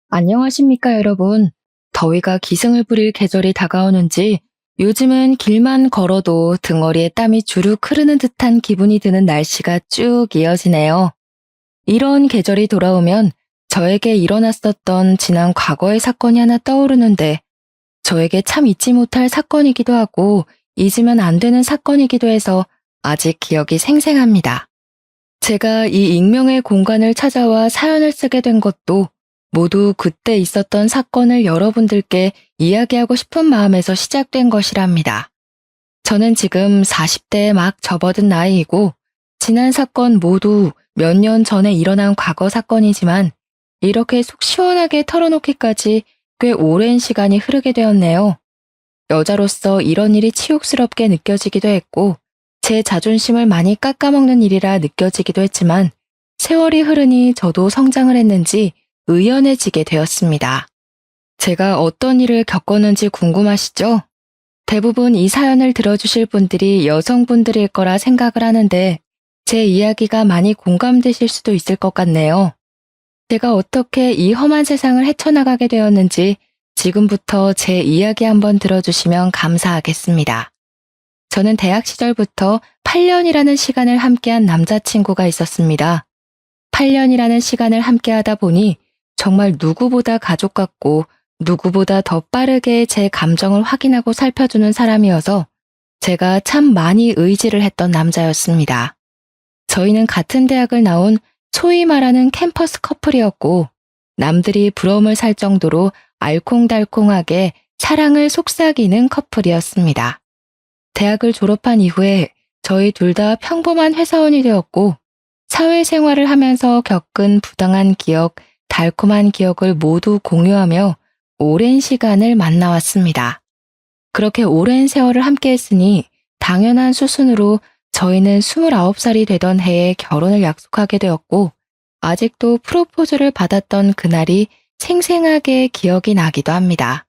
안녕하십니까, 여러분. 더위가 기승을 부릴 계절이 다가오는지 요즘은 길만 걸어도 등허리에 땀이 주룩 흐르는 듯한 기분이 드는 날씨가 쭉 이어지네요. 이런 계절이 돌아오면 저에게 일어났었던 지난 과거의 사건이 하나 떠오르는데 저에게 참 잊지 못할 사건이기도 하고 잊으면 안 되는 사건이기도 해서 아직 기억이 생생합니다. 제가 이 익명의 공간을 찾아와 사연을 쓰게 된 것도 모두 그때 있었던 사건을 여러분들께 이야기하고 싶은 마음에서 시작된 것이랍니다. 저는 지금 40대에 막 접어든 나이이고 지난 사건 모두 몇 년 전에 일어난 과거 사건이지만 이렇게 속 시원하게 털어놓기까지 꽤 오랜 시간이 흐르게 되었네요. 여자로서 이런 일이 치욕스럽게 느껴지기도 했고 제 자존심을 많이 깎아먹는 일이라 느껴지기도 했지만 세월이 흐르니 저도 성장을 했는지 의연해지게 되었습니다. 제가 어떤 일을 겪었는지 궁금하시죠? 대부분 이 사연을 들어주실 분들이 여성분들일 거라 생각을 하는데 제 이야기가 많이 공감되실 수도 있을 것 같네요. 제가 어떻게 이 험한 세상을 헤쳐나가게 되었는지 지금부터 제 이야기 한번 들어주시면 감사하겠습니다. 저는 대학 시절부터 8년이라는 시간을 함께한 남자친구가 있었습니다. 8년이라는 시간을 함께하다 보니 정말 누구보다 가족 같고 누구보다 더 빠르게 제 감정을 확인하고 살펴주는 사람이어서 제가 참 많이 의지를 했던 남자였습니다. 저희는 같은 대학을 나온 소위 말하는 캠퍼스 커플이었고 남들이 부러움을 살 정도로 알콩달콩하게 사랑을 속삭이는 커플이었습니다. 대학을 졸업한 이후에 저희 둘 다 평범한 회사원이 되었고 사회생활을 하면서 겪은 부당한 기억, 달콤한 기억을 모두 공유하며 오랜 시간을 만나왔습니다. 그렇게 오랜 세월을 함께했으니 당연한 수순으로 저희는 29살이 되던 해에 결혼을 약속하게 되었고 아직도 프로포즈를 받았던 그날이 생생하게 기억이 나기도 합니다.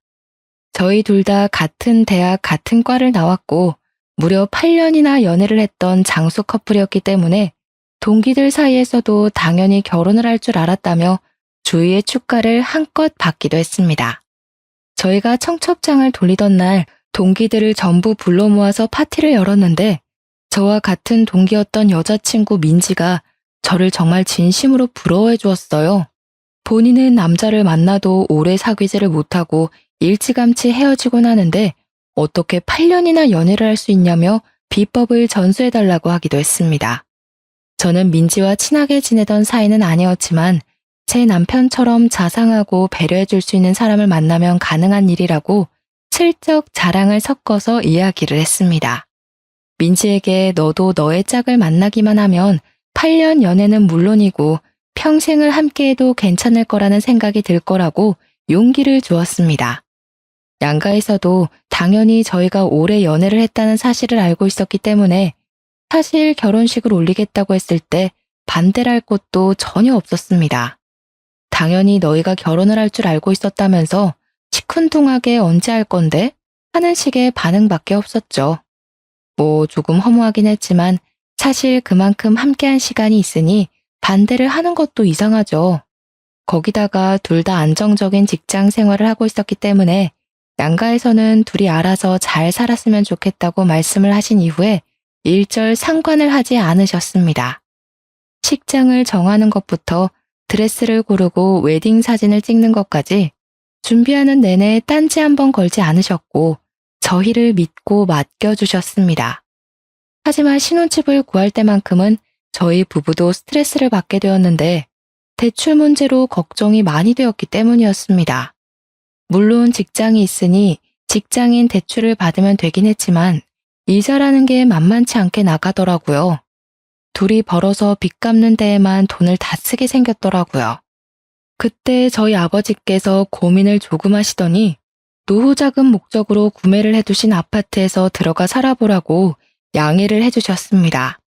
저희 둘 다 같은 대학 같은 과를 나왔고 무려 8년이나 연애를 했던 장수 커플이었기 때문에 동기들 사이에서도 당연히 결혼을 할 줄 알았다며 주위의 축가를 한껏 받기도 했습니다. 저희가 청첩장을 돌리던 날 동기들을 전부 불러 모아서 파티를 열었는데 저와 같은 동기였던 여자친구 민지가 저를 정말 진심으로 부러워해 주었어요. 본인은 남자를 만나도 오래 사귀지를 못하고 일찌감치 헤어지곤 하는데 어떻게 8년이나 연애를 할 수 있냐며 비법을 전수해달라고 하기도 했습니다. 저는 민지와 친하게 지내던 사이는 아니었지만 제 남편처럼 자상하고 배려해줄 수 있는 사람을 만나면 가능한 일이라고 슬쩍 자랑을 섞어서 이야기를 했습니다. 민지에게 너도 너의 짝을 만나기만 하면 8년 연애는 물론이고 평생을 함께해도 괜찮을 거라는 생각이 들 거라고 용기를 주었습니다. 양가에서도 당연히 저희가 오래 연애를 했다는 사실을 알고 있었기 때문에 사실 결혼식을 올리겠다고 했을 때 반대를 할 곳도 전혀 없었습니다. 당연히 너희가 결혼을 할 줄 알고 있었다면서 시큰둥하게 언제 할 건데? 하는 식의 반응밖에 없었죠. 뭐 조금 허무하긴 했지만 사실 그만큼 함께한 시간이 있으니 반대를 하는 것도 이상하죠. 거기다가 둘 다 안정적인 직장 생활을 하고 있었기 때문에 양가에서는 둘이 알아서 잘 살았으면 좋겠다고 말씀을 하신 이후에 일절 상관을 하지 않으셨습니다. 식장을 정하는 것부터 드레스를 고르고 웨딩 사진을 찍는 것까지 준비하는 내내 딴지 한번 걸지 않으셨고 저희를 믿고 맡겨주셨습니다. 하지만 신혼집을 구할 때만큼은 저희 부부도 스트레스를 받게 되었는데 대출 문제로 걱정이 많이 되었기 때문이었습니다. 물론 직장이 있으니 직장인 대출을 받으면 되긴 했지만 이자라는 게 만만치 않게 나가더라고요. 둘이 벌어서 빚 갚는 데에만 돈을 다 쓰게 생겼더라고요. 그때 저희 아버지께서 고민을 조금 하시더니 노후자금 목적으로 구매를 해두신 아파트에서 들어가 살아보라고 양해를 해주셨습니다.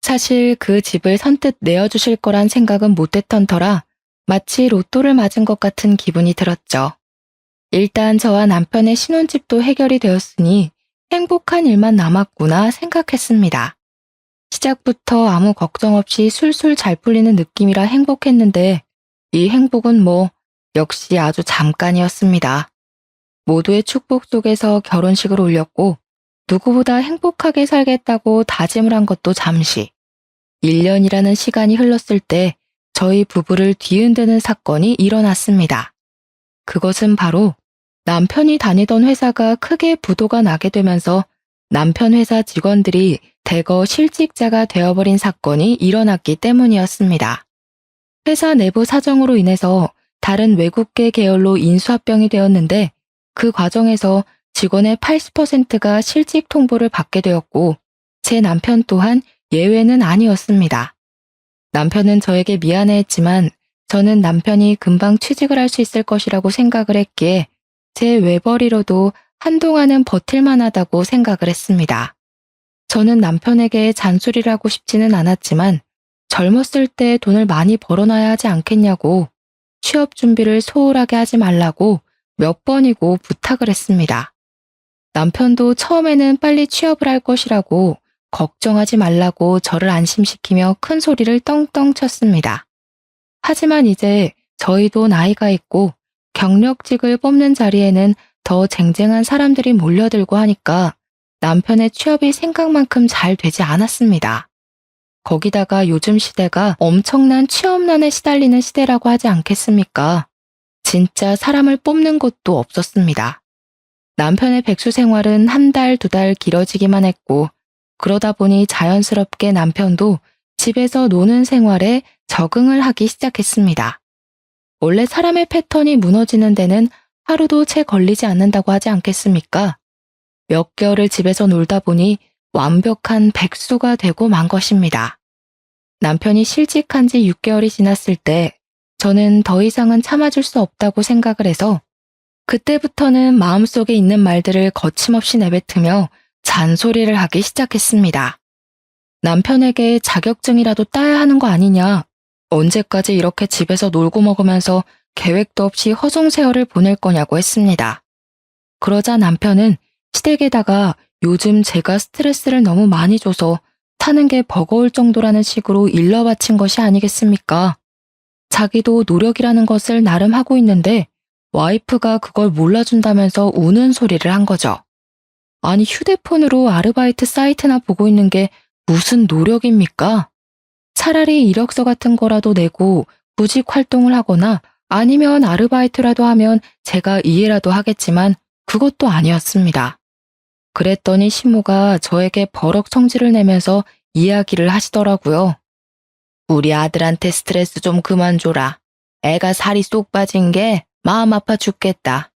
사실 그 집을 선뜻 내어주실 거란 생각은 못했던 터라 마치 로또를 맞은 것 같은 기분이 들었죠. 일단 저와 남편의 신혼집도 해결이 되었으니 행복한 일만 남았구나 생각했습니다. 시작부터 아무 걱정 없이 술술 잘 풀리는 느낌이라 행복했는데 이 행복은 뭐 역시 아주 잠깐이었습니다. 모두의 축복 속에서 결혼식을 올렸고 누구보다 행복하게 살겠다고 다짐을 한 것도 잠시. 1년이라는 시간이 흘렀을 때 저희 부부를 뒤흔드는 사건이 일어났습니다. 그것은 바로 남편이 다니던 회사가 크게 부도가 나게 되면서 남편 회사 직원들이 대거 실직자가 되어버린 사건이 일어났기 때문이었습니다. 회사 내부 사정으로 인해서 다른 외국계 계열로 인수합병이 되었는데 그 과정에서 직원의 80%가 실직 통보를 받게 되었고 제 남편 또한 예외는 아니었습니다. 남편은 저에게 미안해했지만 저는 남편이 금방 취직을 할 수 있을 것이라고 생각을 했기에 제 외벌이로도 한동안은 버틸만 하다고 생각을 했습니다. 저는 남편에게 잔소리를 하고 싶지는 않았지만 젊었을 때 돈을 많이 벌어놔야 하지 않겠냐고 취업 준비를 소홀하게 하지 말라고 몇 번이고 부탁을 했습니다. 남편도 처음에는 빨리 취업을 할 것이라고 걱정하지 말라고 저를 안심시키며 큰 소리를 떵떵 쳤습니다. 하지만 이제 저희도 나이가 있고 경력직을 뽑는 자리에는 더 쟁쟁한 사람들이 몰려들고 하니까 남편의 취업이 생각만큼 잘 되지 않았습니다. 거기다가 요즘 시대가 엄청난 취업난에 시달리는 시대라고 하지 않겠습니까? 진짜 사람을 뽑는 곳도 없었습니다. 남편의 백수 생활은 한 달, 두 달 길어지기만 했고 그러다 보니 자연스럽게 남편도 집에서 노는 생활에 적응을 하기 시작했습니다. 원래 사람의 패턴이 무너지는 데는 하루도 채 걸리지 않는다고 하지 않겠습니까? 몇 개월을 집에서 놀다 보니 완벽한 백수가 되고 만 것입니다. 남편이 실직한 지 6개월이 지났을 때 저는 더 이상은 참아줄 수 없다고 생각을 해서 그때부터는 마음속에 있는 말들을 거침없이 내뱉으며 잔소리를 하기 시작했습니다. 남편에게 자격증이라도 따야 하는 거 아니냐? 언제까지 이렇게 집에서 놀고 먹으면서 계획도 없이 허송세월을 보낼 거냐고 했습니다. 그러자 남편은 시댁에다가 요즘 제가 스트레스를 너무 많이 줘서 사는 게 버거울 정도라는 식으로 일러바친 것이 아니겠습니까? 자기도 노력이라는 것을 나름 하고 있는데 와이프가 그걸 몰라준다면서 우는 소리를 한 거죠. 아니 휴대폰으로 아르바이트 사이트나 보고 있는 게 무슨 노력입니까? 차라리 이력서 같은 거라도 내고 구직 활동을 하거나 아니면 아르바이트라도 하면 제가 이해라도 하겠지만 그것도 아니었습니다. 그랬더니 시모가 저에게 버럭 성질을 내면서 이야기를 하시더라고요. 우리 아들한테 스트레스 좀 그만 줘라. 애가 살이 쏙 빠진 게 마음 아파 죽겠다.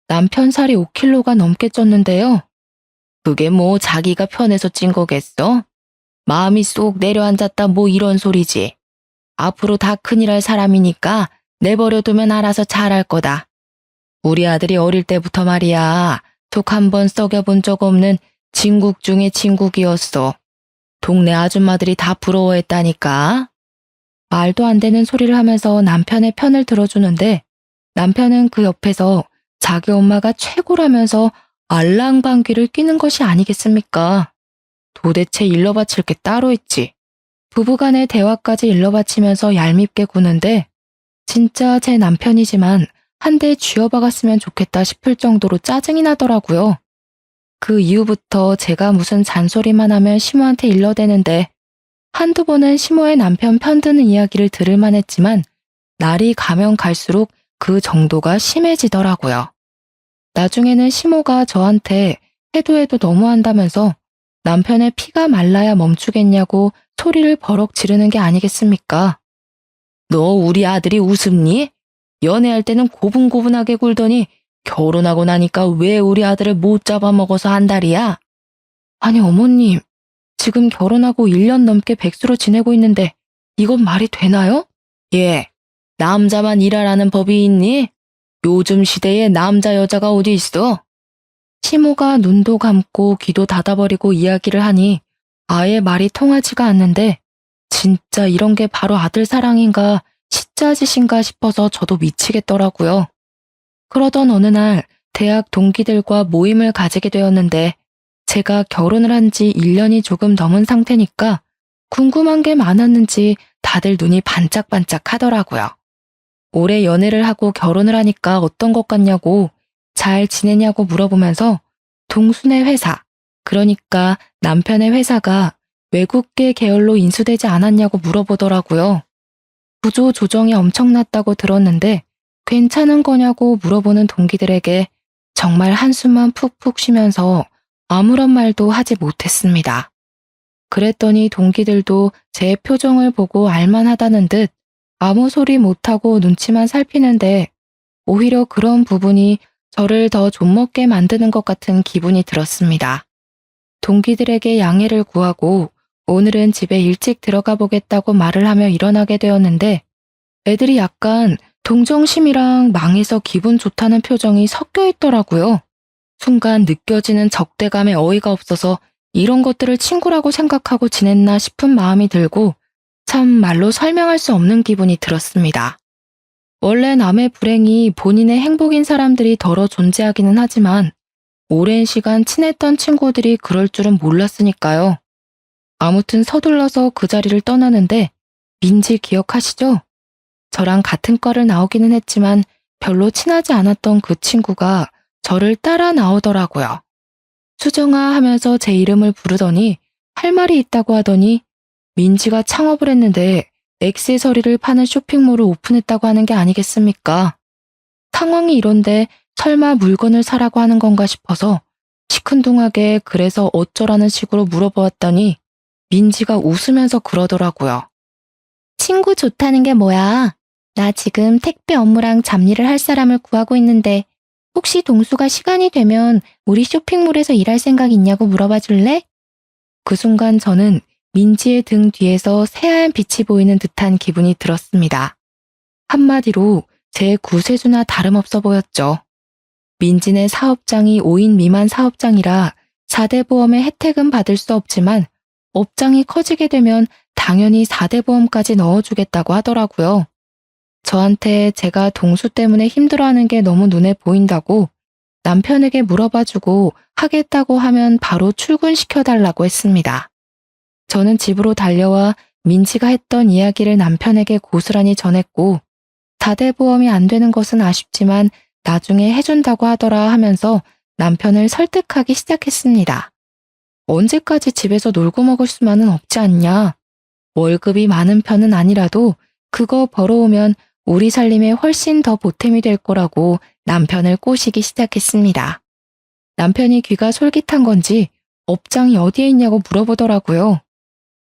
남편 살이 5kg가 넘게 쪘는데요. 그게 뭐 자기가 편해서 찐 거겠어? 마음이 쏙 내려앉았다 뭐 이런 소리지. 앞으로 다 큰일 할 사람이니까 내버려두면 알아서 잘할 거다. 우리 아들이 어릴 때부터 말이야. 속 한 번 썩여본 적 없는 진국 중에 진국이었어. 동네 아줌마들이 다 부러워했다니까. 말도 안 되는 소리를 하면서 남편의 편을 들어주는데 남편은 그 옆에서 자기 엄마가 최고라면서 알랑방귀를 뀌는 것이 아니겠습니까? 도대체 일러바칠 게 따로 있지. 부부간의 대화까지 일러바치면서 얄밉게 구는데 진짜 제 남편이지만 한 대 쥐어박았으면 좋겠다 싶을 정도로 짜증이 나더라고요. 그 이후부터 제가 무슨 잔소리만 하면 시모한테 일러대는데 한두 번은 시모의 남편 편드는 이야기를 들을만 했지만 날이 가면 갈수록 그 정도가 심해지더라고요. 나중에는 시모가 저한테 해도 너무한다면서 남편의 피가 말라야 멈추겠냐고 소리를 버럭 지르는 게 아니겠습니까? 너 우리 아들이 우습니? 연애할 때는 고분고분하게 굴더니 결혼하고 나니까 왜 우리 아들을 못 잡아먹어서 한 달이야? 아니 어머님, 지금 결혼하고 1년 넘게 백수로 지내고 있는데 이건 말이 되나요? 예, 남자만 일하라는 법이 있니? 요즘 시대에 남자 여자가 어디 있어? 시모가 눈도 감고 귀도 닫아버리고 이야기를 하니 아예 말이 통하지가 않는데 진짜 이런 게 바로 아들 사랑인가 시짜짓인가 싶어서 저도 미치겠더라고요. 그러던 어느 날 대학 동기들과 모임을 가지게 되었는데 제가 결혼을 한 지 1년이 조금 넘은 상태니까 궁금한 게 많았는지 다들 눈이 반짝반짝 하더라고요. 올해 연애를 하고 결혼을 하니까 어떤 것 같냐고, 잘 지내냐고 물어보면서 동순의 회사, 그러니까 남편의 회사가 외국계 계열로 인수되지 않았냐고 물어보더라고요. 구조 조정이 엄청났다고 들었는데 괜찮은 거냐고 물어보는 동기들에게 정말 한숨만 푹푹 쉬면서 아무런 말도 하지 못했습니다. 그랬더니 동기들도 제 표정을 보고 알만하다는 듯 아무 소리 못하고 눈치만 살피는데 오히려 그런 부분이 저를 더 좀먹게 만드는 것 같은 기분이 들었습니다. 동기들에게 양해를 구하고 오늘은 집에 일찍 들어가 보겠다고 말을 하며 일어나게 되었는데 애들이 약간 동정심이랑 망해서 기분 좋다는 표정이 섞여 있더라고요. 순간 느껴지는 적대감에 어이가 없어서 이런 것들을 친구라고 생각하고 지냈나 싶은 마음이 들고 참 말로 설명할 수 없는 기분이 들었습니다. 원래 남의 불행이 본인의 행복인 사람들이 덜어 존재하기는 하지만 오랜 시간 친했던 친구들이 그럴 줄은 몰랐으니까요. 아무튼 서둘러서 그 자리를 떠나는데 민지 기억하시죠? 저랑 같은 과를 나오기는 했지만 별로 친하지 않았던 그 친구가 저를 따라 나오더라고요. 수정아 하면서 제 이름을 부르더니 할 말이 있다고 하더니 민지가 창업을 했는데 액세서리를 파는 쇼핑몰을 오픈했다고 하는 게 아니겠습니까? 상황이 이런데 설마 물건을 사라고 하는 건가 싶어서 시큰둥하게 그래서 어쩌라는 식으로 물어보았더니 민지가 웃으면서 그러더라고요. 친구 좋다는 게 뭐야? 나 지금 택배 업무랑 잡일을 할 사람을 구하고 있는데 혹시 동수가 시간이 되면 우리 쇼핑몰에서 일할 생각 있냐고 물어봐 줄래? 그 순간 저는 민지의 등 뒤에서 새하얀 빛이 보이는 듯한 기분이 들었습니다. 한마디로 제 구세주나 다름없어 보였죠. 민지네 사업장이 5인 미만 사업장이라 4대 보험의 혜택은 받을 수 없지만 업장이 커지게 되면 당연히 4대 보험까지 넣어주겠다고 하더라고요. 저한테 제가 동수 때문에 힘들어하는 게 너무 눈에 보인다고 남편에게 물어봐주고 하겠다고 하면 바로 출근시켜달라고 했습니다. 저는 집으로 달려와 민지가 했던 이야기를 남편에게 고스란히 전했고 4대 보험이 안 되는 것은 아쉽지만 나중에 해준다고 하더라 하면서 남편을 설득하기 시작했습니다. 언제까지 집에서 놀고 먹을 수만은 없지 않냐. 월급이 많은 편은 아니라도 그거 벌어오면 우리 살림에 훨씬 더 보탬이 될 거라고 남편을 꼬시기 시작했습니다. 남편이 귀가 솔깃한 건지 업장이 어디에 있냐고 물어보더라고요.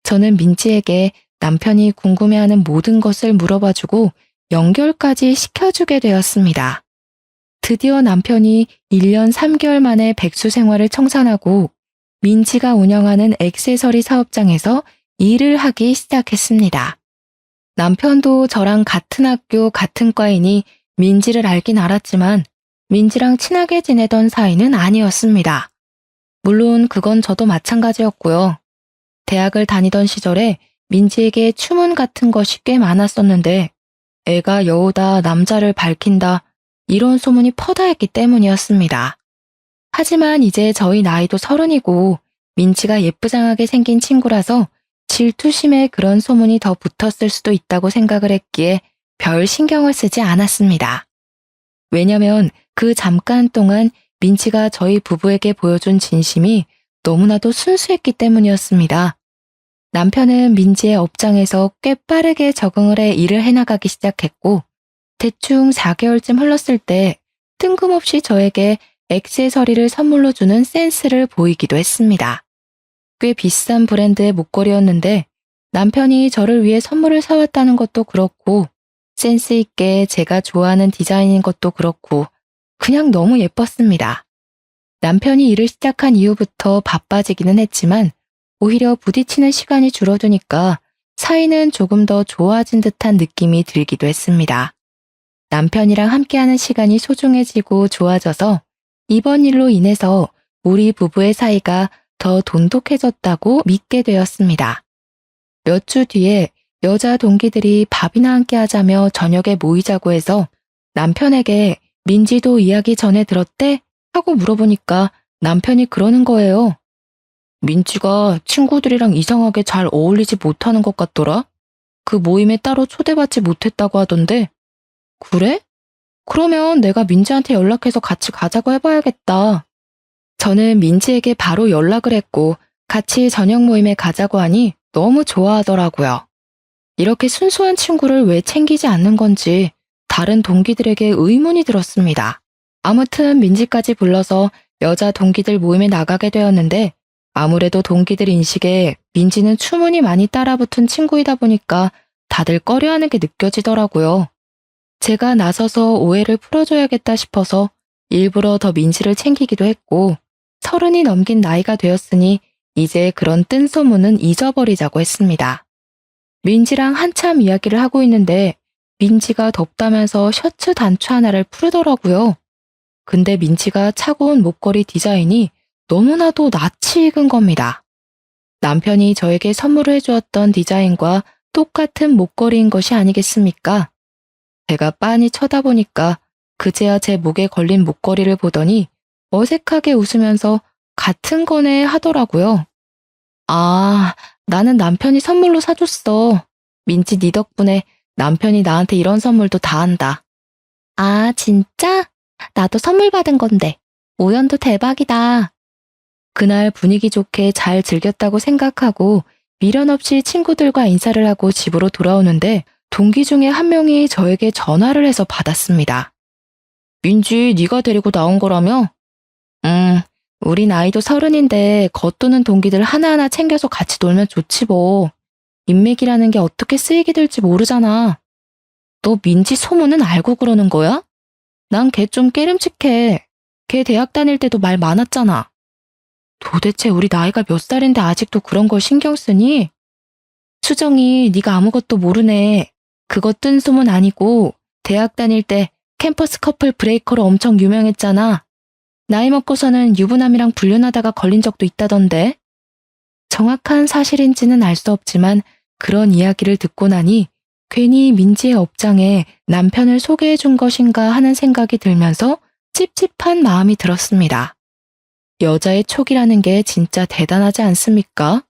저는 민지에게 남편이 궁금해하는 모든 것을 물어봐주고 연결까지 시켜주게 되었습니다. 드디어 남편이 1년 3개월 만에 백수 생활을 청산하고 민지가 운영하는 액세서리 사업장에서 일을 하기 시작했습니다. 남편도 저랑 같은 학교 같은 과이니 민지를 알긴 알았지만 민지랑 친하게 지내던 사이는 아니었습니다. 물론 그건 저도 마찬가지였고요. 대학을 다니던 시절에 민지에게 추문 같은 것이 꽤 많았었는데 애가 여우다 남자를 밝힌다 이런 소문이 퍼다했기 때문이었습니다. 하지만 이제 저희 나이도 30이고 민지가 예쁘장하게 생긴 친구라서 질투심에 그런 소문이 더 붙었을 수도 있다고 생각을 했기에 별 신경을 쓰지 않았습니다. 왜냐면 그 잠깐 동안 민지가 저희 부부에게 보여준 진심이 너무나도 순수했기 때문이었습니다. 남편은 민지의 업장에서 꽤 빠르게 적응을 해 일을 해나가기 시작했고 대충 4개월쯤 흘렀을 때 뜬금없이 저에게 액세서리를 선물로 주는 센스를 보이기도 했습니다. 꽤 비싼 브랜드의 목걸이였는데 남편이 저를 위해 선물을 사왔다는 것도 그렇고 센스 있게 제가 좋아하는 디자인인 것도 그렇고 그냥 너무 예뻤습니다. 남편이 일을 시작한 이후부터 바빠지기는 했지만 오히려 부딪히는 시간이 줄어드니까 사이는 조금 더 좋아진 듯한 느낌이 들기도 했습니다. 남편이랑 함께하는 시간이 소중해지고 좋아져서 이번 일로 인해서 우리 부부의 사이가 더 돈독해졌다고 믿게 되었습니다. 몇 주 뒤에 여자 동기들이 밥이나 함께 하자며 저녁에 모이자고 해서 남편에게 민지도 이야기 전에 들었대? 하고 물어보니까 남편이 그러는 거예요. 민지가 친구들이랑 이상하게 잘 어울리지 못하는 것 같더라? 그 모임에 따로 초대받지 못했다고 하던데 그래? 그러면 내가 민지한테 연락해서 같이 가자고 해봐야겠다. 저는 민지에게 바로 연락을 했고 같이 저녁 모임에 가자고 하니 너무 좋아하더라고요. 이렇게 순수한 친구를 왜 챙기지 않는 건지 다른 동기들에게 의문이 들었습니다. 아무튼 민지까지 불러서 여자 동기들 모임에 나가게 되었는데 아무래도 동기들 인식에 민지는 추문이 많이 따라붙은 친구이다 보니까 다들 꺼려하는 게 느껴지더라고요. 제가 나서서 오해를 풀어줘야겠다 싶어서 일부러 더 민지를 챙기기도 했고 30이 넘긴 나이가 되었으니 이제 그런 뜬 소문은 잊어버리자고 했습니다. 민지랑 한참 이야기를 하고 있는데 민지가 덥다면서 셔츠 단추 하나를 풀더라고요. 근데 민지가 차고 온 목걸이 디자인이 너무나도 낯이 익은 겁니다. 남편이 저에게 선물을 해주었던 디자인과 똑같은 목걸이인 것이 아니겠습니까? 제가 빤히 쳐다보니까 그제야 제 목에 걸린 목걸이를 보더니 어색하게 웃으면서 같은 거네 하더라고요. 아, 나는 남편이 선물로 사줬어. 민지 네 덕분에 남편이 나한테 이런 선물도 다 한다. 아, 진짜? 나도 선물 받은 건데. 우연도 대박이다. 그날 분위기 좋게 잘 즐겼다고 생각하고 미련 없이 친구들과 인사를 하고 집으로 돌아오는데 동기 중에 한 명이 저에게 전화를 해서 받았습니다. 민지, 네가 데리고 나온 거라며? 우리 나이도 30인데 겉도는 동기들 하나하나 챙겨서 같이 놀면 좋지 뭐. 인맥이라는 게 어떻게 쓰이게 될지 모르잖아. 너 민지 소문은 알고 그러는 거야? 난 걔 좀 깨름칙해. 걔 대학 다닐 때도 말 많았잖아. 도대체 우리 나이가 몇 살인데 아직도 그런 걸 신경 쓰니? 수정이 네가 아무것도 모르네. 그거 뜬 소문 아니고 대학 다닐 때 캠퍼스 커플 브레이커로 엄청 유명했잖아. 나이 먹고서는 유부남이랑 불륜하다가 걸린 적도 있다던데. 정확한 사실인지는 알 수 없지만 그런 이야기를 듣고 나니 괜히 민지의 업장에 남편을 소개해 준 것인가 하는 생각이 들면서 찝찝한 마음이 들었습니다. 여자의 촉이라는 게 진짜 대단하지 않습니까?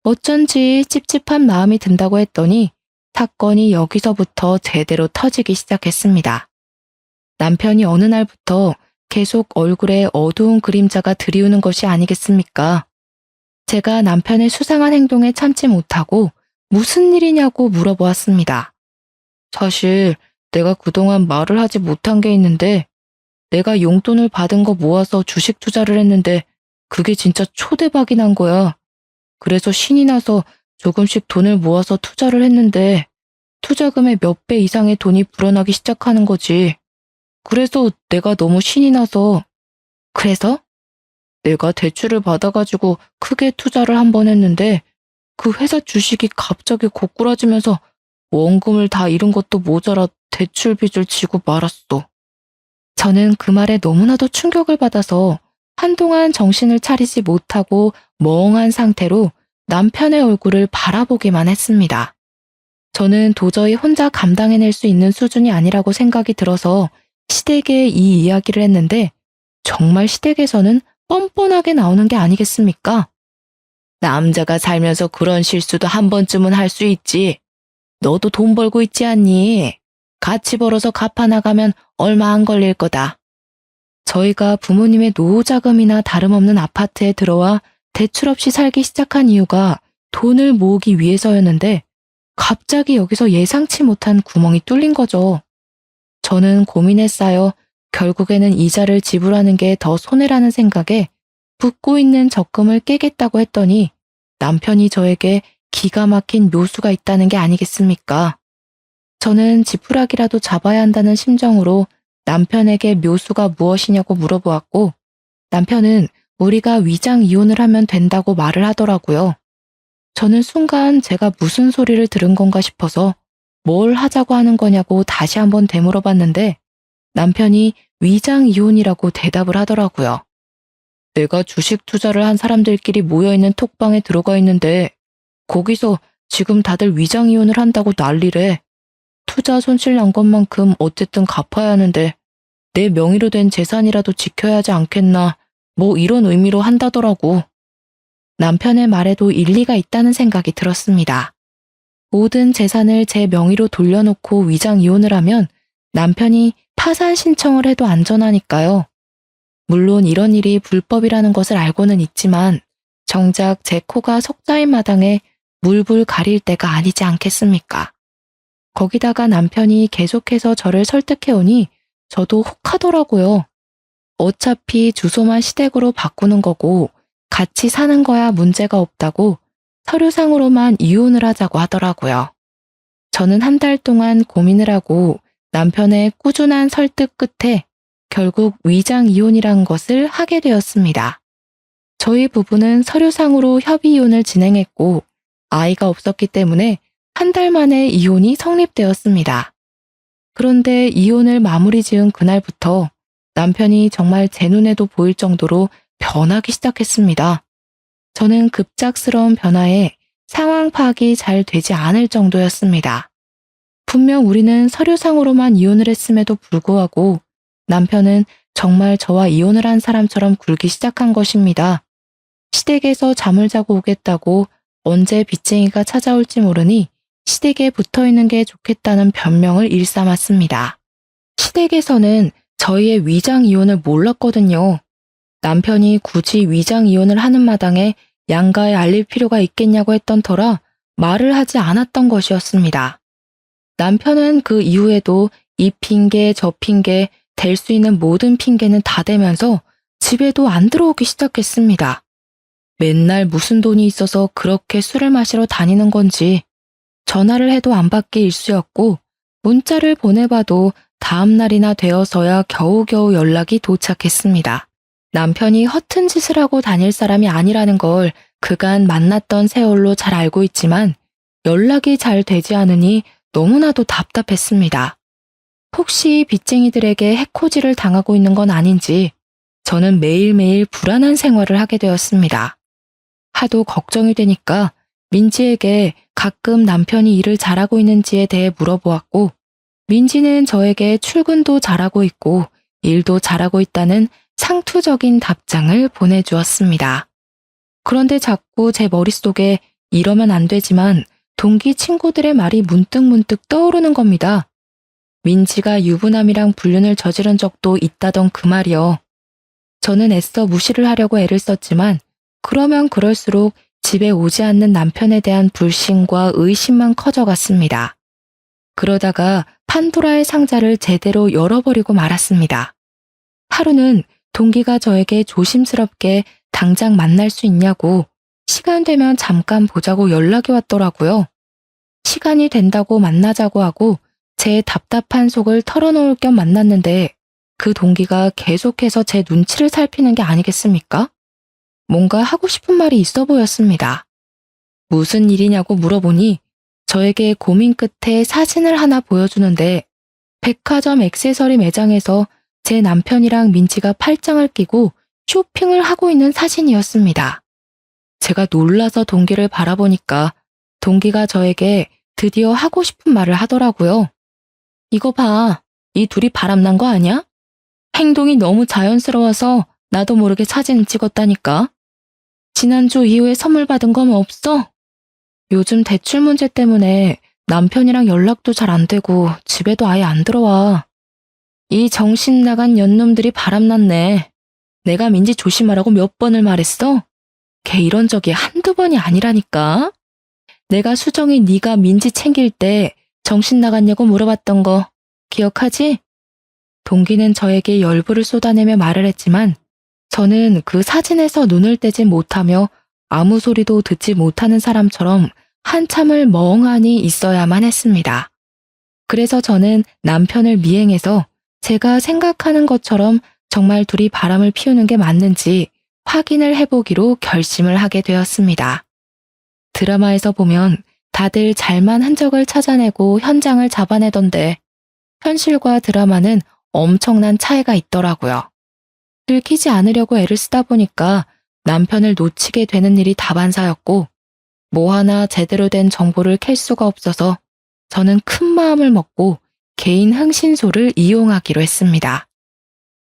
어쩐지 찝찝한 마음이 든다고 했더니 사건이 여기서부터 제대로 터지기 시작했습니다. 남편이 어느 날부터 계속 얼굴에 어두운 그림자가 드리우는 것이 아니겠습니까? 제가 남편의 수상한 행동에 참지 못하고 무슨 일이냐고 물어보았습니다. 사실 내가 그동안 말을 하지 못한 게 있는데 내가 용돈을 받은 거 모아서 주식 투자를 했는데 그게 진짜 초대박이 난 거야. 그래서 신이 나서 조금씩 돈을 모아서 투자를 했는데 투자금의 몇 배 이상의 돈이 불어나기 시작하는 거지. 그래서 내가 너무 신이 나서 그래서 내가 대출을 받아가지고 크게 투자를 한 번 했는데 그 회사 주식이 갑자기 고꾸라지면서 원금을 다 잃은 것도 모자라 대출 빚을 지고 말았어. 저는 그 말에 너무나도 충격을 받아서 한동안 정신을 차리지 못하고 멍한 상태로 남편의 얼굴을 바라보기만 했습니다. 저는 도저히 혼자 감당해낼 수 있는 수준이 아니라고 생각이 들어서 시댁에 이 이야기를 했는데 정말 시댁에서는 뻔뻔하게 나오는 게 아니겠습니까? 남자가 살면서 그런 실수도 한 번쯤은 할 수 있지. 너도 돈 벌고 있지 않니? 같이 벌어서 갚아 나가면 얼마 안 걸릴 거다. 저희가 부모님의 노후자금이나 다름없는 아파트에 들어와 대출 없이 살기 시작한 이유가 돈을 모으기 위해서였는데 갑자기 여기서 예상치 못한 구멍이 뚫린 거죠. 저는 고민에 쌓여 결국에는 이자를 지불하는 게 더 손해라는 생각에 붓고 있는 적금을 깨겠다고 했더니 남편이 저에게 기가 막힌 묘수가 있다는 게 아니겠습니까? 저는 지푸라기라도 잡아야 한다는 심정으로 남편에게 묘수가 무엇이냐고 물어보았고 남편은 우리가 위장 이혼을 하면 된다고 말을 하더라고요. 저는 순간 제가 무슨 소리를 들은 건가 싶어서 뭘 하자고 하는 거냐고 다시 한번 되물어봤는데 남편이 위장 이혼이라고 대답을 하더라고요. 내가 주식 투자를 한 사람들끼리 모여있는 톡방에 들어가 있는데 거기서 지금 다들 위장 이혼을 한다고 난리래. 투자 손실 난 것만큼 어쨌든 갚아야 하는데 내 명의로 된 재산이라도 지켜야 하지 않겠나 뭐 이런 의미로 한다더라고. 남편의 말에도 일리가 있다는 생각이 들었습니다. 모든 재산을 제 명의로 돌려놓고 위장 이혼을 하면 남편이 파산 신청을 해도 안전하니까요. 물론 이런 일이 불법이라는 것을 알고는 있지만 정작 제 코가 석자인 마당에 물불 가릴 때가 아니지 않겠습니까? 거기다가 남편이 계속해서 저를 설득해오니 저도 혹하더라고요. 어차피 주소만 시댁으로 바꾸는 거고 같이 사는 거야 문제가 없다고 서류상으로만 이혼을 하자고 하더라고요. 저는 한 달 동안 고민을 하고 남편의 꾸준한 설득 끝에 결국 위장 이혼이란 것을 하게 되었습니다. 저희 부부는 서류상으로 협의 이혼을 진행했고 아이가 없었기 때문에 한 달 만에 이혼이 성립되었습니다. 그런데 이혼을 마무리 지은 그날부터 남편이 정말 제 눈에도 보일 정도로 변하기 시작했습니다. 저는 급작스러운 변화에 상황 파악이 잘 되지 않을 정도였습니다. 분명 우리는 서류상으로만 이혼을 했음에도 불구하고 남편은 정말 저와 이혼을 한 사람처럼 굴기 시작한 것입니다. 시댁에서 잠을 자고 오겠다고 언제 빚쟁이가 찾아올지 모르니 시댁에 붙어있는 게 좋겠다는 변명을 일삼았습니다. 시댁에서는 저희의 위장 이혼을 몰랐거든요. 남편이 굳이 위장 이혼을 하는 마당에 양가에 알릴 필요가 있겠냐고 했던 터라 말을 하지 않았던 것이었습니다. 남편은 그 이후에도 이 핑계 저 핑계 댈 수 있는 모든 핑계는 다 대면서 집에도 안 들어오기 시작했습니다. 맨날 무슨 돈이 있어서 그렇게 술을 마시러 다니는 건지 전화를 해도 안 받기 일쑤였고 문자를 보내봐도 다음 날이나 되어서야 겨우겨우 연락이 도착했습니다. 남편이 허튼 짓을 하고 다닐 사람이 아니라는 걸 그간 만났던 세월로 잘 알고 있지만 연락이 잘 되지 않으니 너무나도 답답했습니다. 혹시 빚쟁이들에게 해코지를 당하고 있는 건 아닌지 저는 매일매일 불안한 생활을 하게 되었습니다. 하도 걱정이 되니까 민지에게 가끔 남편이 일을 잘하고 있는지에 대해 물어보았고 민지는 저에게 출근도 잘하고 있고 일도 잘하고 있다는 상투적인 답장을 보내주었습니다. 그런데 자꾸 제 머릿속에 이러면 안 되지만 동기 친구들의 말이 문득문득 떠오르는 겁니다. 민지가 유부남이랑 불륜을 저지른 적도 있다던 그 말이요. 저는 애써 무시를 하려고 애를 썼지만 그러면 그럴수록 집에 오지 않는 남편에 대한 불신과 의심만 커져갔습니다. 그러다가 판도라의 상자를 제대로 열어버리고 말았습니다. 하루는 동기가 저에게 조심스럽게 당장 만날 수 있냐고 시간 되면 잠깐 보자고 연락이 왔더라고요. 시간이 된다고 만나자고 하고 제 답답한 속을 털어놓을 겸 만났는데 그 동기가 계속해서 제 눈치를 살피는 게 아니겠습니까? 뭔가 하고 싶은 말이 있어 보였습니다. 무슨 일이냐고 물어보니 저에게 고민 끝에 사진을 하나 보여주는데 백화점 액세서리 매장에서 제 남편이랑 민지가 팔짱을 끼고 쇼핑을 하고 있는 사진이었습니다. 제가 놀라서 동기를 바라보니까 동기가 저에게 드디어 하고 싶은 말을 하더라고요. 이거 봐, 이 둘이 바람난 거 아니야? 행동이 너무 자연스러워서 나도 모르게 사진을 찍었다니까. 지난주 이후에 선물 받은 거 없어? 요즘 대출 문제 때문에 남편이랑 연락도 잘 안 되고 집에도 아예 안 들어와. 이 정신 나간 년놈들이 바람났네. 내가 민지 조심하라고 몇 번을 말했어? 걔 이런 적이 한두 번이 아니라니까. 내가 수정이 네가 민지 챙길 때 정신 나갔냐고 물어봤던 거 기억하지? 동기는 저에게 열불을 쏟아내며 말을 했지만 저는 그 사진에서 눈을 떼지 못하며 아무 소리도 듣지 못하는 사람처럼 한참을 멍하니 있어야만 했습니다. 그래서 저는 남편을 미행해서 제가 생각하는 것처럼 정말 둘이 바람을 피우는 게 맞는지 확인을 해보기로 결심을 하게 되었습니다. 드라마에서 보면 다들 잘만 흔적을 찾아내고 현장을 잡아내던데 현실과 드라마는 엄청난 차이가 있더라고요. 들키지 않으려고 애를 쓰다 보니까 남편을 놓치게 되는 일이 다반사였고 뭐 하나 제대로 된 정보를 캘 수가 없어서 저는 큰 마음을 먹고 개인 흥신소를 이용하기로 했습니다.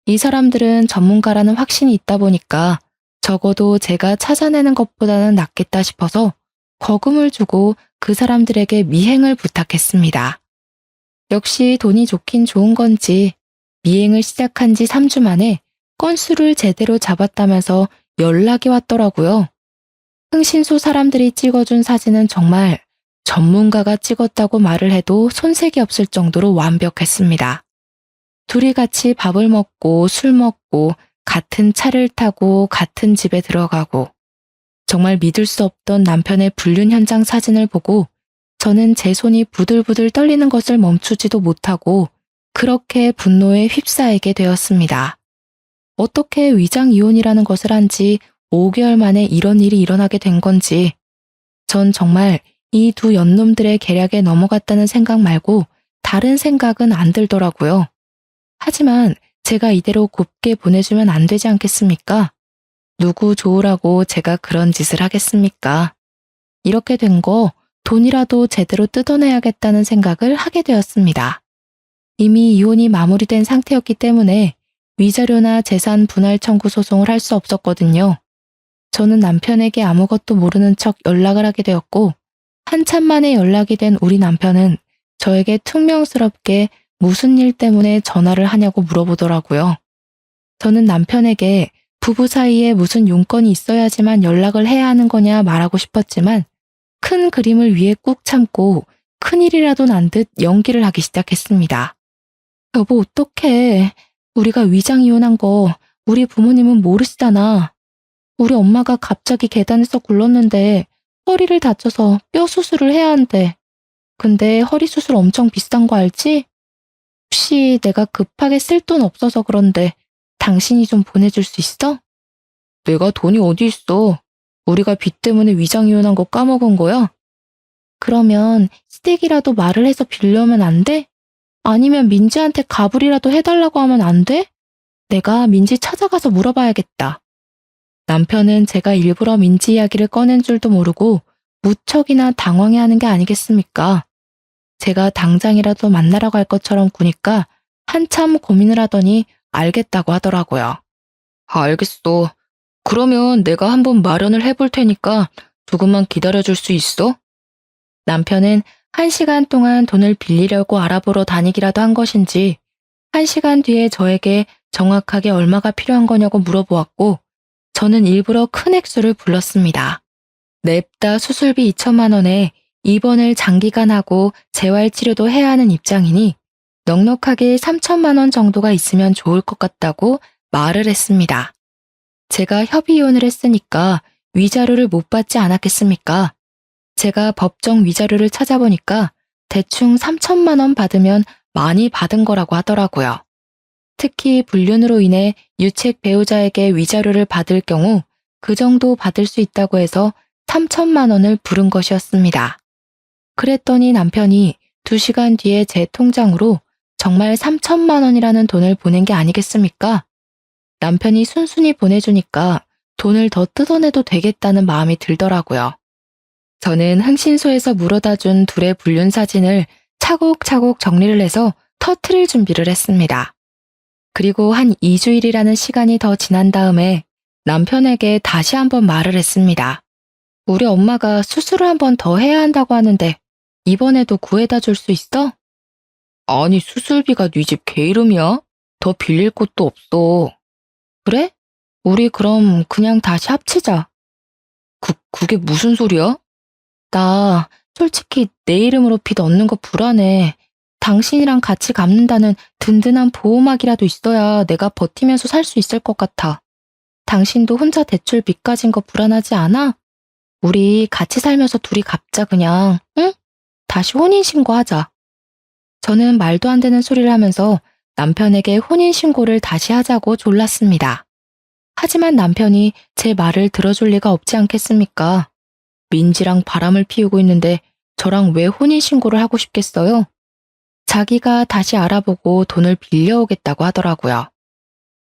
이 사람들은 전문가라는 확신이 있다 보니까 적어도 제가 찾아내는 것보다는 낫겠다 싶어서 거금을 주고 그 사람들에게 미행을 부탁했습니다. 역시 돈이 좋긴 좋은 건지 미행을 시작한 지 3주 만에 건수를 제대로 잡았다면서 연락이 왔더라고요. 흥신소 사람들이 찍어준 사진은 정말 전문가가 찍었다고 말을 해도 손색이 없을 정도로 완벽했습니다. 둘이 같이 밥을 먹고 술 먹고 같은 차를 타고 같은 집에 들어가고 정말 믿을 수 없던 남편의 불륜 현장 사진을 보고 저는 제 손이 부들부들 떨리는 것을 멈추지도 못하고 그렇게 분노에 휩싸이게 되었습니다. 어떻게 위장 이혼이라는 것을 한 지 5개월 만에 이런 일이 일어나게 된 건지 전 정말 이 두 연놈들의 계략에 넘어갔다는 생각 말고 다른 생각은 안 들더라고요. 하지만 제가 이대로 곱게 보내주면 안 되지 않겠습니까? 누구 좋으라고 제가 그런 짓을 하겠습니까? 이렇게 된 거 돈이라도 제대로 뜯어내야겠다는 생각을 하게 되었습니다. 이미 이혼이 마무리된 상태였기 때문에 위자료나 재산 분할 청구 소송을 할 수 없었거든요. 저는 남편에게 아무것도 모르는 척 연락을 하게 되었고 한참 만에 연락이 된 우리 남편은 저에게 퉁명스럽게 무슨 일 때문에 전화를 하냐고 물어보더라고요. 저는 남편에게 부부 사이에 무슨 용건이 있어야지만 연락을 해야 하는 거냐 말하고 싶었지만 큰 그림을 위해 꾹 참고 큰일이라도 난 듯 연기를 하기 시작했습니다. 여보, 어떡해. 우리가 위장 이혼한 거 우리 부모님은 모르시잖아. 우리 엄마가 갑자기 계단에서 굴렀는데 허리를 다쳐서 뼈 수술을 해야 한대. 근데 허리 수술 엄청 비싼 거 알지? 혹시 내가 급하게 쓸 돈 없어서 그런데 당신이 좀 보내줄 수 있어? 내가 돈이 어디 있어. 우리가 빚 때문에 위장 이혼한 거 까먹은 거야? 그러면 시댁이라도 말을 해서 빌려오면 안 돼? 아니면 민지한테 가불이라도 해달라고 하면 안 돼? 내가 민지 찾아가서 물어봐야겠다. 남편은 제가 일부러 민지 이야기를 꺼낸 줄도 모르고 무척이나 당황해하는 게 아니겠습니까? 제가 당장이라도 만나라고 할 것처럼 구니까 한참 고민을 하더니 알겠다고 하더라고요. 알겠어. 그러면 내가 한번 마련을 해볼 테니까 조금만 기다려줄 수 있어? 남편은 1시간 동안 돈을 빌리려고 알아보러 다니기라도 한 것인지 1시간 뒤에 저에게 정확하게 얼마가 필요한 거냐고 물어보았고 저는 일부러 큰 액수를 불렀습니다. 냅다 수술비 2천만 원에 입원을 장기간 하고 재활치료도 해야 하는 입장이니 넉넉하게 3천만 원 정도가 있으면 좋을 것 같다고 말을 했습니다. 제가 협의 이혼을 했으니까 위자료를 못 받지 않았겠습니까? 제가 법정 위자료를 찾아보니까 대충 3천만 원 받으면 많이 받은 거라고 하더라고요. 특히 불륜으로 인해 유책 배우자에게 위자료를 받을 경우 그 정도 받을 수 있다고 해서 3천만 원을 부른 것이었습니다. 그랬더니 남편이 2시간 뒤에 제 통장으로 정말 3천만 원이라는 돈을 보낸 게 아니겠습니까? 남편이 순순히 보내주니까 돈을 더 뜯어내도 되겠다는 마음이 들더라고요. 저는 흥신소에서 물어다 준 둘의 불륜 사진을 차곡차곡 정리를 해서 터트릴 준비를 했습니다. 그리고 한 2주일이라는 시간이 더 지난 다음에 남편에게 다시 한번 말을 했습니다. 우리 엄마가 수술을 한 번 더 해야 한다고 하는데 이번에도 구해다 줄 수 있어? 아니, 수술비가 네 집 개 이름이야? 더 빌릴 곳도 없어. 그래? 우리 그럼 그냥 다시 합치자. 그게 무슨 소리야? 나 솔직히 내 이름으로 빚 얻는 거 불안해. 당신이랑 같이 갚는다는 든든한 보호막이라도 있어야 내가 버티면서 살 수 있을 것 같아. 당신도 혼자 대출 빚 가진 거 불안하지 않아? 우리 같이 살면서 둘이 갚자 그냥, 응? 다시 혼인신고하자. 저는 말도 안 되는 소리를 하면서 남편에게 혼인신고를 다시 하자고 졸랐습니다. 하지만 남편이 제 말을 들어줄 리가 없지 않겠습니까? 민지랑 바람을 피우고 있는데 저랑 왜 혼인신고를 하고 싶겠어요? 자기가 다시 알아보고 돈을 빌려오겠다고 하더라고요.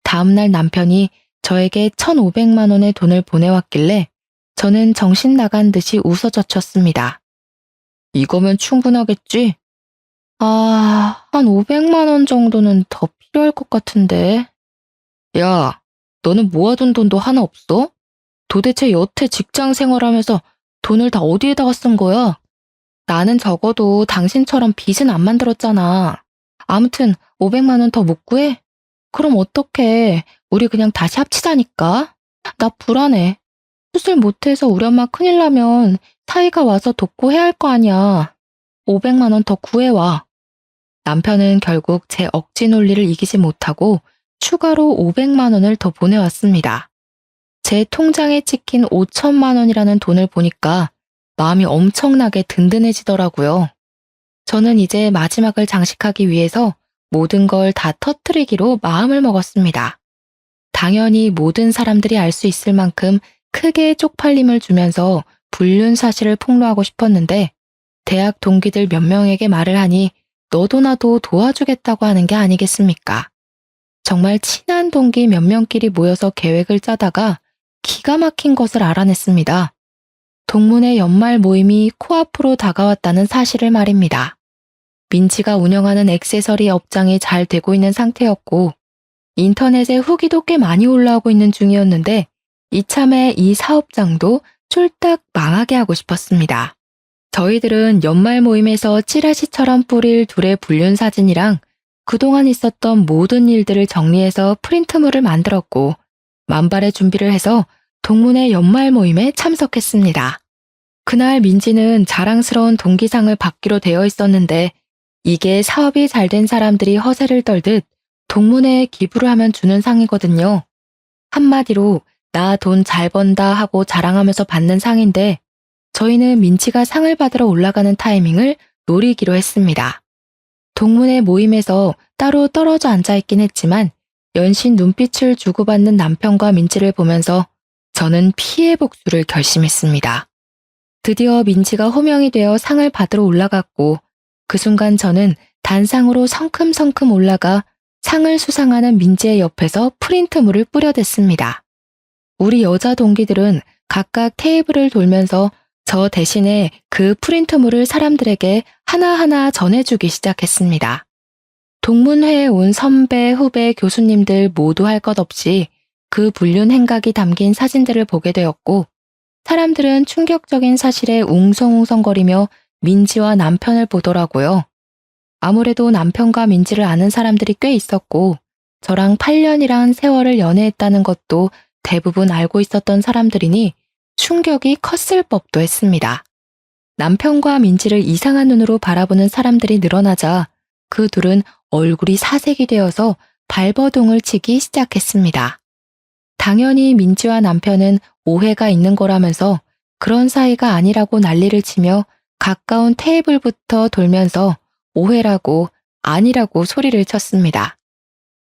다음날 남편이 저에게 1,500만 원의 돈을 보내왔길래 저는 정신 나간 듯이 웃어젖혔습니다. 이거면 충분하겠지? 한 500만 원 정도는 더 필요할 것 같은데. 야, 너는 모아둔 돈도 하나 없어? 도대체 여태 직장 생활하면서 돈을 다 어디에다가 쓴 거야? 나는 적어도 당신처럼 빚은 안 만들었잖아. 아무튼 500만 원 더 못 구해? 그럼 어떡해. 우리 그냥 다시 합치자니까. 나 불안해. 수술 못해서 우리 엄마 큰일 나면 사이가 와서 돕고 해야 할 거 아니야. 500만 원 더 구해와. 남편은 결국 제 억지 논리를 이기지 못하고 추가로 500만 원을 더 보내왔습니다. 제 통장에 찍힌 5천만 원이라는 돈을 보니까 마음이 엄청나게 든든해지더라고요. 저는 이제 마지막을 장식하기 위해서 모든 걸 다 터뜨리기로 마음을 먹었습니다. 당연히 모든 사람들이 알 수 있을 만큼 크게 쪽팔림을 주면서 불륜 사실을 폭로하고 싶었는데 대학 동기들 몇 명에게 말을 하니 너도 나도 도와주겠다고 하는 게 아니겠습니까? 정말 친한 동기 몇 명끼리 모여서 계획을 짜다가 기가 막힌 것을 알아냈습니다. 동문회 연말 모임이 코앞으로 다가왔다는 사실을 말입니다. 민지가 운영하는 액세서리 업장이 잘 되고 있는 상태였고 인터넷에 후기도 꽤 많이 올라오고 있는 중이었는데 이참에 이 사업장도 쫄딱 망하게 하고 싶었습니다. 저희들은 연말 모임에서 찌라시처럼 뿌릴 둘의 불륜 사진이랑 그동안 있었던 모든 일들을 정리해서 프린트물을 만들었고 만발의 준비를 해서 동문회 연말 모임에 참석했습니다. 그날 민지는 자랑스러운 동기상을 받기로 되어 있었는데 이게 사업이 잘 된 사람들이 허세를 떨듯 동문회에 기부를 하면 주는 상이거든요. 한마디로 나 돈 잘 번다 하고 자랑하면서 받는 상인데 저희는 민지가 상을 받으러 올라가는 타이밍을 노리기로 했습니다. 동문회 모임에서 따로 떨어져 앉아있긴 했지만 연신 눈빛을 주고받는 남편과 민지를 보면서 저는 피해 복수를 결심했습니다. 드디어 민지가 호명이 되어 상을 받으러 올라갔고 그 순간 저는 단상으로 성큼성큼 올라가 상을 수상하는 민지의 옆에서 프린트물을 뿌려댔습니다. 우리 여자 동기들은 각각 테이블을 돌면서 저 대신에 그 프린트물을 사람들에게 하나하나 전해주기 시작했습니다. 동문회에 온 선배, 후배, 교수님들 모두 할 것 없이 그 불륜 행각이 담긴 사진들을 보게 되었고 사람들은 충격적인 사실에 웅성웅성거리며 민지와 남편을 보더라고요. 아무래도 남편과 민지를 아는 사람들이 꽤 있었고 저랑 8년이란 세월을 연애했다는 것도 대부분 알고 있었던 사람들이니 충격이 컸을 법도 했습니다. 남편과 민지를 이상한 눈으로 바라보는 사람들이 늘어나자 그 둘은 얼굴이 사색이 되어서 발버둥을 치기 시작했습니다. 당연히 민지와 남편은 오해가 있는 거라면서 그런 사이가 아니라고 난리를 치며 가까운 테이블부터 돌면서 오해라고 아니라고 소리를 쳤습니다.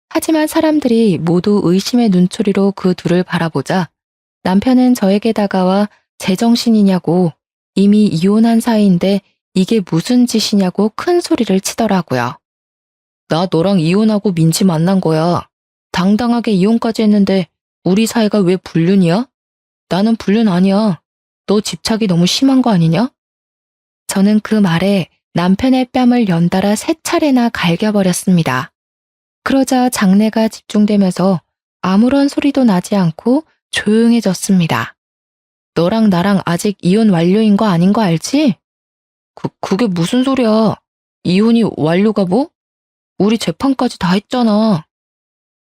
하지만 사람들이 모두 의심의 눈초리로 그 둘을 바라보자 남편은 저에게 다가와 제정신이냐고 이미 이혼한 사이인데 이게 무슨 짓이냐고 큰 소리를 치더라고요. 나 너랑 이혼하고 민지 만난 거야. 당당하게 이혼까지 했는데 우리 사이가 왜 불륜이야? 나는 불륜 아니야. 너 집착이 너무 심한 거 아니냐? 저는 그 말에 남편의 뺨을 연달아 3차례나 갈겨버렸습니다. 그러자 장내가 집중되면서 아무런 소리도 나지 않고 조용해졌습니다. 너랑 나랑 아직 이혼 완료인 거 아닌 거 알지? 그게 무슨 소리야? 이혼이 완료가 뭐? 우리 재판까지 다 했잖아.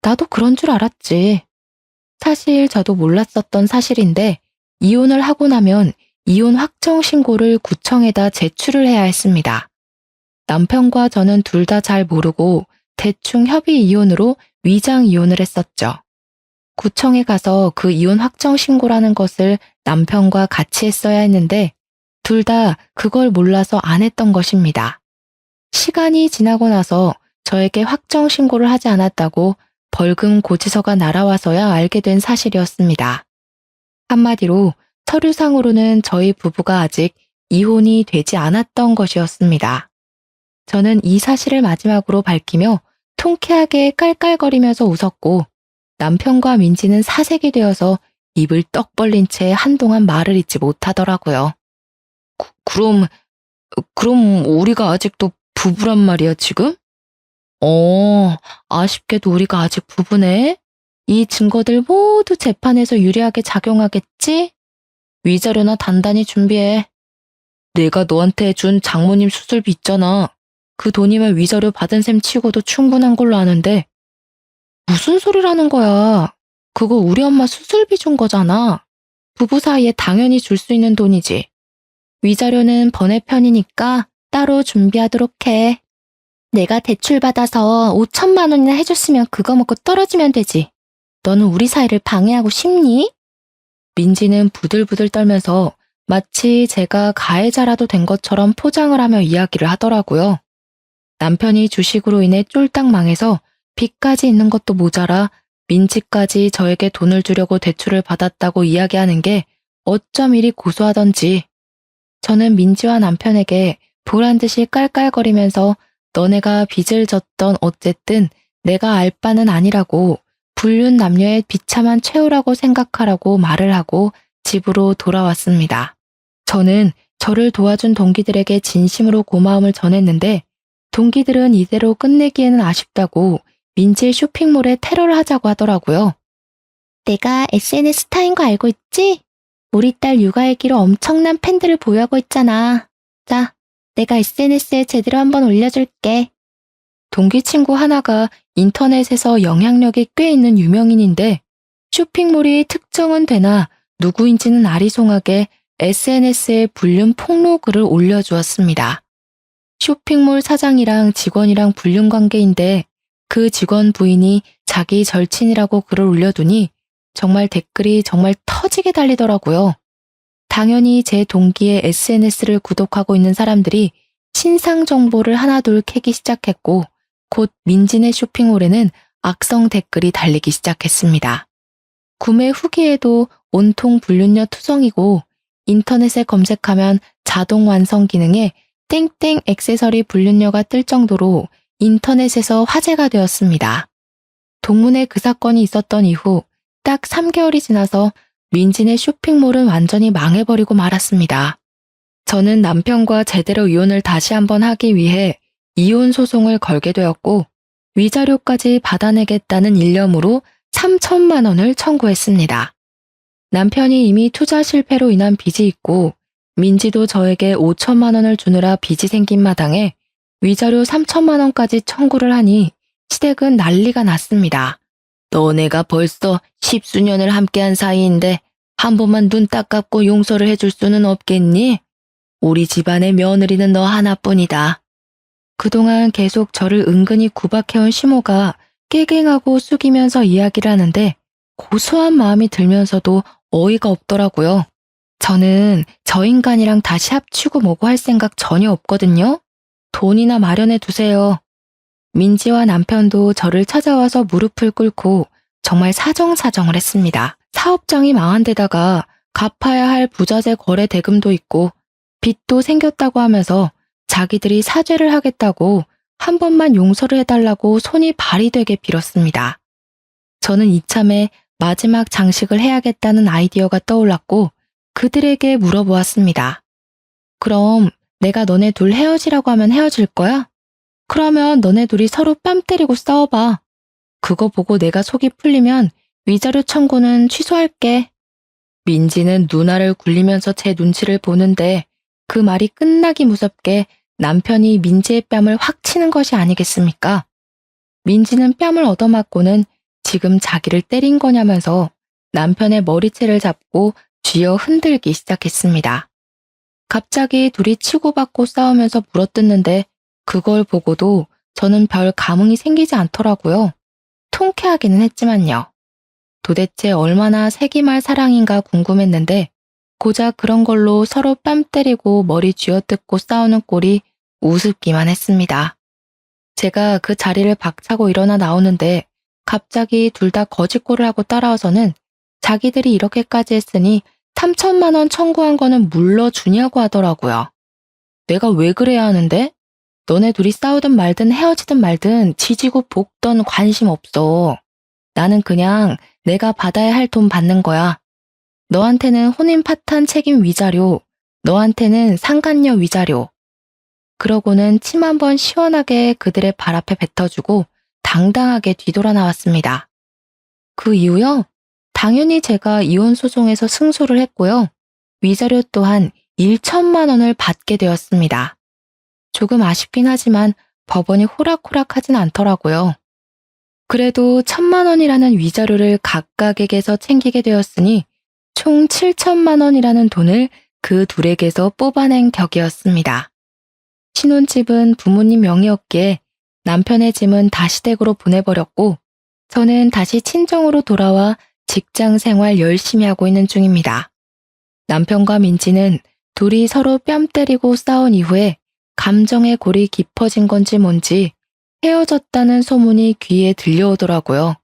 나도 그런 줄 알았지. 사실 저도 몰랐었던 사실인데 이혼을 하고 나면 이혼 확정 신고를 구청에다 제출을 해야 했습니다. 남편과 저는 둘 다 잘 모르고 대충 협의 이혼으로 위장 이혼을 했었죠. 구청에 가서 그 이혼 확정 신고라는 것을 남편과 같이 했어야 했는데 둘 다 그걸 몰라서 안 했던 것입니다. 시간이 지나고 나서 저에게 확정 신고를 하지 않았다고 벌금 고지서가 날아와서야 알게 된 사실이었습니다. 한마디로 서류상으로는 저희 부부가 아직 이혼이 되지 않았던 것이었습니다. 저는 이 사실을 마지막으로 밝히며 통쾌하게 깔깔거리면서 웃었고 남편과 민지는 사색이 되어서 입을 떡 벌린 채 한동안 말을 잇지 못하더라고요. 그럼 우리가 아직도 부부란 말이야, 지금? 아쉽게도 우리가 아직 부부네. 이 증거들 모두 재판에서 유리하게 작용하겠지? 위자료나 단단히 준비해. 내가 너한테 준 장모님 수술비 있잖아. 그 돈이면 위자료 받은 셈 치고도 충분한 걸로 아는데. 무슨 소리라는 거야. 그거 우리 엄마 수술비 준 거잖아. 부부 사이에 당연히 줄 수 있는 돈이지. 위자료는 번외편이니까 따로 준비하도록 해. 내가 대출 받아서 5천만 원이나 해줬으면 그거 먹고 떨어지면 되지. 너는 우리 사이를 방해하고 싶니? 민지는 부들부들 떨면서 마치 제가 가해자라도 된 것처럼 포장을 하며 이야기를 하더라고요. 남편이 주식으로 인해 쫄딱 망해서 빚까지 있는 것도 모자라 민지까지 저에게 돈을 주려고 대출을 받았다고 이야기하는 게 어쩜 이리 고소하던지. 저는 민지와 남편에게 보란듯이 깔깔거리면서 너네가 빚을 졌던 어쨌든 내가 알 바는 아니라고 불륜 남녀의 비참한 최후라고 생각하라고 말을 하고 집으로 돌아왔습니다. 저는 저를 도와준 동기들에게 진심으로 고마움을 전했는데 동기들은 이대로 끝내기에는 아쉽다고 민지의 쇼핑몰에 테러를 하자고 하더라고요. 내가 SNS 스타인 거 알고 있지? 우리 딸 육아일기로 엄청난 팬들을 보유하고 있잖아. 자, 내가 SNS에 제대로 한번 올려줄게. 동기 친구 하나가 인터넷에서 영향력이 꽤 있는 유명인인데 쇼핑몰이 특정은 되나 누구인지는 아리송하게 SNS에 불륜 폭로 글을 올려주었습니다. 쇼핑몰 사장이랑 직원이랑 불륜 관계인데 그 직원 부인이 자기 절친이라고 글을 올려두니 정말 댓글이 정말 터지게 달리더라고요. 당연히 제 동기의 SNS를 구독하고 있는 사람들이 신상 정보를 하나둘 캐기 시작했고 곧 민진의 쇼핑몰에는 악성 댓글이 달리기 시작했습니다. 구매 후기에도 온통 불륜녀 투성이고 인터넷에 검색하면 자동 완성 기능에 땡땡 액세서리 불륜녀가 뜰 정도로 인터넷에서 화제가 되었습니다. 동문회 그 사건이 있었던 이후 딱 3개월이 지나서 민진의 쇼핑몰은 완전히 망해버리고 말았습니다. 저는 남편과 제대로 이혼을 다시 한번 하기 위해 이혼 소송을 걸게 되었고 위자료까지 받아내겠다는 일념으로 3천만 원을 청구했습니다. 남편이 이미 투자 실패로 인한 빚이 있고 민지도 저에게 5천만 원을 주느라 빚이 생긴 마당에 위자료 3천만 원까지 청구를 하니 시댁은 난리가 났습니다. 너네가 벌써 10수년을 함께한 사이인데 한 번만 눈 딱 감고 용서를 해줄 수는 없겠니? 우리 집안의 며느리는 너 하나뿐이다. 그동안 계속 저를 은근히 구박해온 시모가 깨갱하고 숙이면서 이야기를 하는데 고소한 마음이 들면서도 어이가 없더라고요. 저는 저 인간이랑 다시 합치고 뭐고 할 생각 전혀 없거든요. 돈이나 마련해 두세요. 민지와 남편도 저를 찾아와서 무릎을 꿇고 정말 사정사정을 했습니다. 사업장이 망한 데다가 갚아야 할 부자재 거래 대금도 있고 빚도 생겼다고 하면서 자기들이 사죄를 하겠다고 한 번만 용서를 해달라고 손이 발이 되게 빌었습니다. 저는 이참에 마지막 장식을 해야겠다는 아이디어가 떠올랐고 그들에게 물어보았습니다. 그럼 내가 너네 둘 헤어지라고 하면 헤어질 거야? 그러면 너네 둘이 서로 뺨 때리고 싸워봐. 그거 보고 내가 속이 풀리면 위자료 청구는 취소할게. 민지는 누나를 굴리면서 제 눈치를 보는데 그 말이 끝나기 무섭게 남편이 민지의 뺨을 확 치는 것이 아니겠습니까? 민지는 뺨을 얻어맞고는 지금 자기를 때린 거냐면서 남편의 머리채를 잡고 쥐어 흔들기 시작했습니다. 갑자기 둘이 치고받고 싸우면서 물어뜯는데 그걸 보고도 저는 별 감흥이 생기지 않더라고요. 통쾌하기는 했지만요. 도대체 얼마나 세기말 사랑인가 궁금했는데 고작 그런 걸로 서로 뺨 때리고 머리 쥐어뜯고 싸우는 꼴이 우습기만 했습니다. 제가 그 자리를 박차고 일어나 나오는데 갑자기 둘 다 거짓골을 하고 따라와서는 자기들이 이렇게까지 했으니 3천만 원 청구한 거는 물러주냐고 하더라고요. 내가 왜 그래야 하는데? 너네 둘이 싸우든 말든 헤어지든 말든 지지고 볶던 관심 없어. 나는 그냥 내가 받아야 할 돈 받는 거야. 너한테는 혼인 파탄 책임 위자료, 너한테는 상간녀 위자료. 그러고는 침 한 번 시원하게 그들의 발 앞에 뱉어주고 당당하게 뒤돌아 나왔습니다. 그 이후요? 당연히 제가 이혼 소송에서 승소를 했고요. 위자료 또한 1천만 원을 받게 되었습니다. 조금 아쉽긴 하지만 법원이 호락호락하진 않더라고요. 그래도 1천만 원이라는 위자료를 각각에게서 챙기게 되었으니 총 7천만 원이라는 돈을 그 둘에게서 뽑아낸 격이었습니다. 신혼집은 부모님 명의였기에 남편의 짐은 다시 댁으로 보내버렸고 저는 다시 친정으로 돌아와 직장 생활 열심히 하고 있는 중입니다. 남편과 민지는 둘이 서로 뺨 때리고 싸운 이후에 감정의 골이 깊어진 건지 뭔지 헤어졌다는 소문이 귀에 들려오더라고요.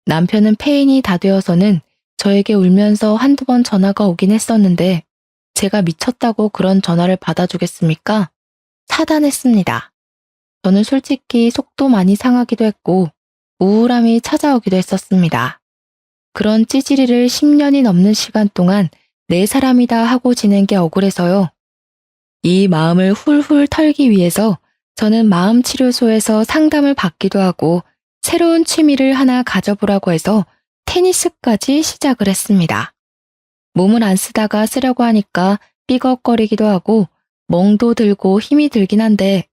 남편은 폐인이 다 되어서는 저에게 울면서 한두 번 전화가 오긴 했었는데 제가 미쳤다고 그런 전화를 받아주겠습니까? 차단했습니다. 저는 솔직히 속도 많이 상하기도 했고 우울함이 찾아오기도 했었습니다. 그런 찌질이를 10년이 넘는 시간 동안 내 사람이다 하고 지낸 게 억울해서요. 이 마음을 훌훌 털기 위해서 저는 마음치료소에서 상담을 받기도 하고 새로운 취미를 하나 가져보라고 해서 테니스까지 시작을 했습니다. 몸을 안 쓰다가 쓰려고 하니까 삐걱거리기도 하고 멍도 들고 힘이 들긴 한데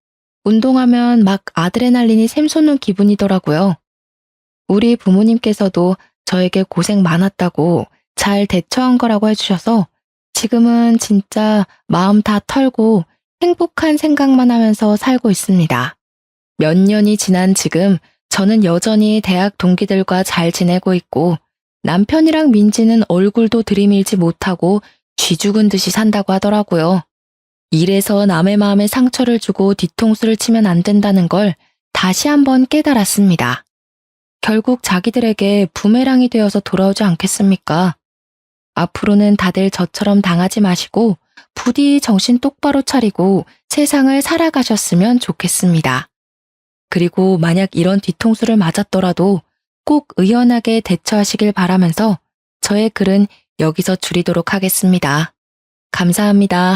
운동하면 막 아드레날린이 샘솟는 기분이더라고요. 우리 부모님께서도 저에게 고생 많았다고 잘 대처한 거라고 해주셔서 지금은 진짜 마음 다 털고 행복한 생각만 하면서 살고 있습니다. 몇 년이 지난 지금 저는 여전히 대학 동기들과 잘 지내고 있고 남편이랑 민지는 얼굴도 들이밀지 못하고 쥐 죽은 듯이 산다고 하더라고요. 이래서 남의 마음에 상처를 주고 뒤통수를 치면 안 된다는 걸 다시 한번 깨달았습니다. 결국 자기들에게 부메랑이 되어서 돌아오지 않겠습니까? 앞으로는 다들 저처럼 당하지 마시고 부디 정신 똑바로 차리고 세상을 살아가셨으면 좋겠습니다. 그리고 만약 이런 뒤통수를 맞았더라도 꼭 의연하게 대처하시길 바라면서 저의 글은 여기서 줄이도록 하겠습니다. 감사합니다.